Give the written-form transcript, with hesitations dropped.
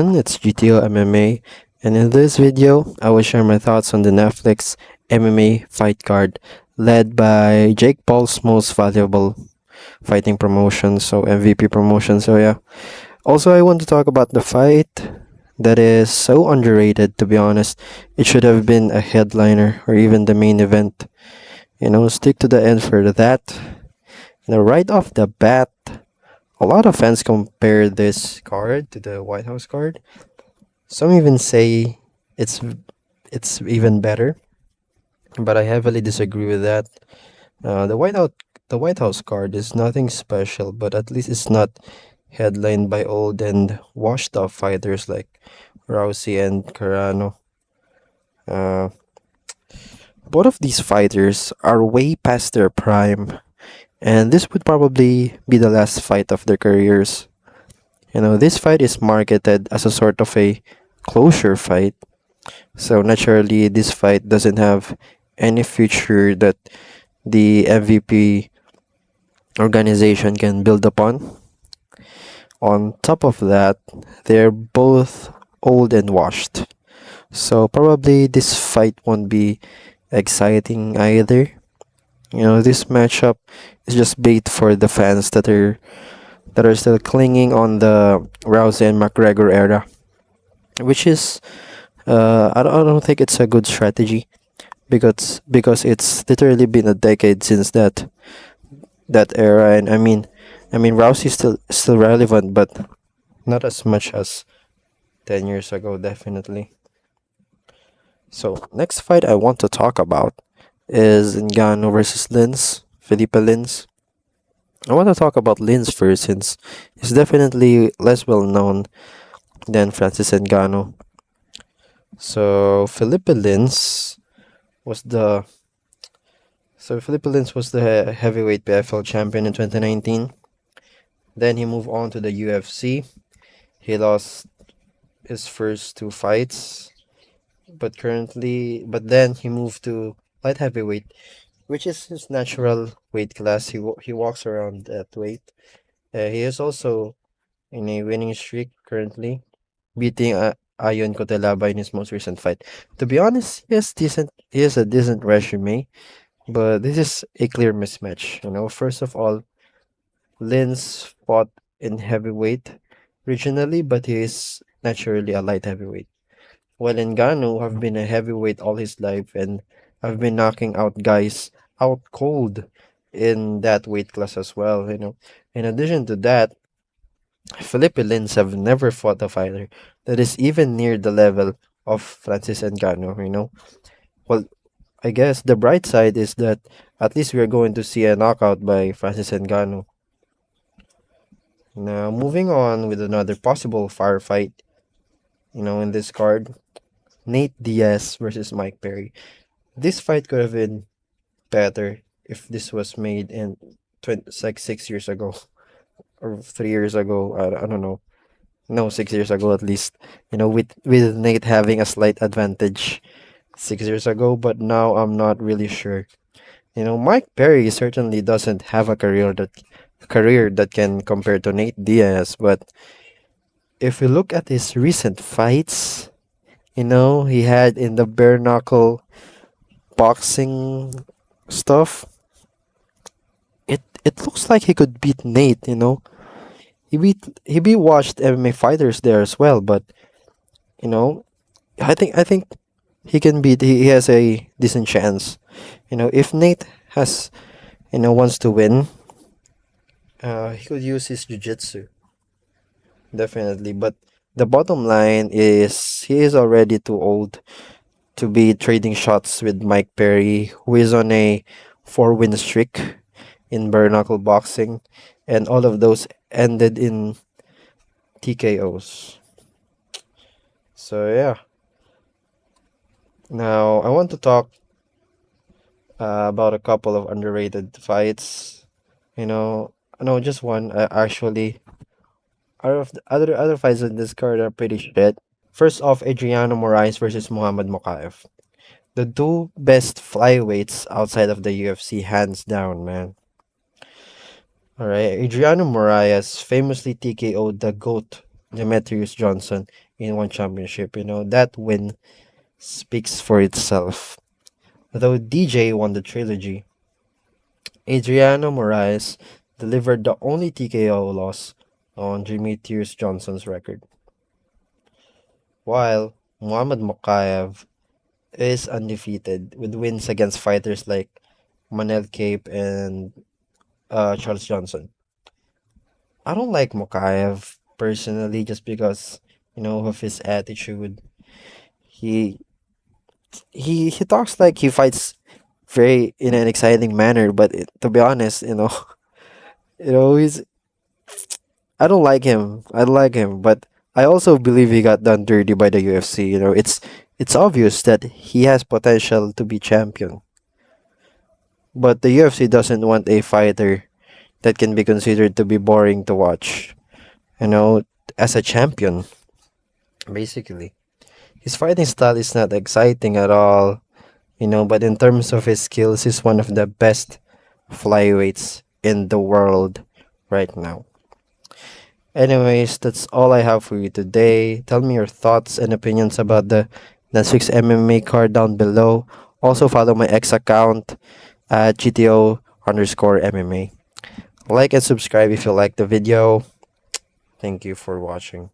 everyone, it's GTO MMA, and in this video, I will share my thoughts on the Netflix MMA Fight Card, led by Jake Paul's most valuable fighting promotion, so MVP promotion. So yeah. Also, I want to talk about the fight that is so underrated. To be honest, it should have been a headliner or even the main event. Stick to the end for that. Right off the bat, a lot of fans compare this card to the White House card. Some even say it's it's even better, but I heavily disagree with that. The White House card is nothing special, but at least it's not headlined by old and washed up fighters like Rousey and Carano. Uh, both of these fighters are way past their prime, and this would probably be the last fight of their careers. This fight is marketed as a sort of a closure fight. So naturally, this fight doesn't have any future that the MVP organization can build upon. On top of that, they're both old and washed. So probably this fight won't be exciting either. This matchup is just bait for the fans that are still clinging on the Rousey and McGregor era, which is I don't think it's a good strategy because it's literally been a decade since that era, and I mean Rousey's still relevant, but not as much as 10 years ago, definitely. So next fight I want to talk about is Ngannou versus Felipe Lins. I want to talk about Lins first since he's definitely less well known than Francis Ngannou. So was the Felipe Lins was the heavyweight PFL champion in 2019. Then he moved on to the UFC. He lost his first two fights, but then he moved to light heavyweight, which is his natural weight class. He walks around that weight. He is also in a winning streak currently, beating Ayon Kotelaba in his most recent fight. To be honest, he has a decent resume, but this is a clear mismatch. First of all, Lins fought in heavyweight regionally, but he is naturally a light heavyweight. While Ngannou have been a heavyweight all his life and have been knocking out guys out cold in that weight class as well. In addition to that, Felipe Lins have never fought a fighter that is even near the level of Francis Ngannou. Well, I guess the bright side is that at least we are going to see a knockout by Francis Ngannou. Now, moving on with another possible firefight, in this card, Nate Diaz versus Mike Perry. This fight could have been better if this was made in like 6 years ago or 3 years ago. I don't know. No, 6 years ago at least. With Nate having a slight advantage 6 years ago, but now I'm not really sure. Mike Perry certainly doesn't have a career that can compare to Nate Diaz, but if we look at his recent fights, he had in the bare knuckle boxing stuff, it looks like he could beat Nate. He watched MMA fighters there as well, but you know I think he has a decent chance. If Nate has wants to win, he could use his jiu-jitsu, definitely. But the bottom line is he is already too old to be trading shots with Mike Perry, who is on a 4-win streak in bare knuckle boxing, and all of those ended in TKOs. So yeah. Now I want to talk about a couple of underrated fights. No, just one. Actually, out of the other fights in this card are pretty shit. First off, Adriano Moraes versus Muhammad Mokaev. The two best flyweights outside of the UFC, hands down, man. All right, Adriano Moraes famously TKO'd the GOAT Demetrius Johnson in one championship. That win speaks for itself. Though DJ won the trilogy, Adriano Moraes delivered the only TKO loss on Demetrius Johnson's record, while Muhammad Mokaev is undefeated with wins against fighters like Manel Cape and Charles Johnson. I don't like Mokaev personally just because of his attitude. He he talks like he fights very in an exciting manner, but to be honest, he's I don't like him. I don't like him, but I also believe he got done dirty by the UFC. It's obvious that he has potential to be champion, but the UFC doesn't want a fighter that can be considered to be boring to watch. You know, as a champion, basically, his fighting style is not exciting at all. But in terms of his skills, he's one of the best flyweights in the world right now. Anyways, that's all I have for you today. Tell me your thoughts and opinions about the Netflix MMA card down below. Also, follow my X account at GTO_MMA. Like and subscribe if you like the video. Thank you for watching.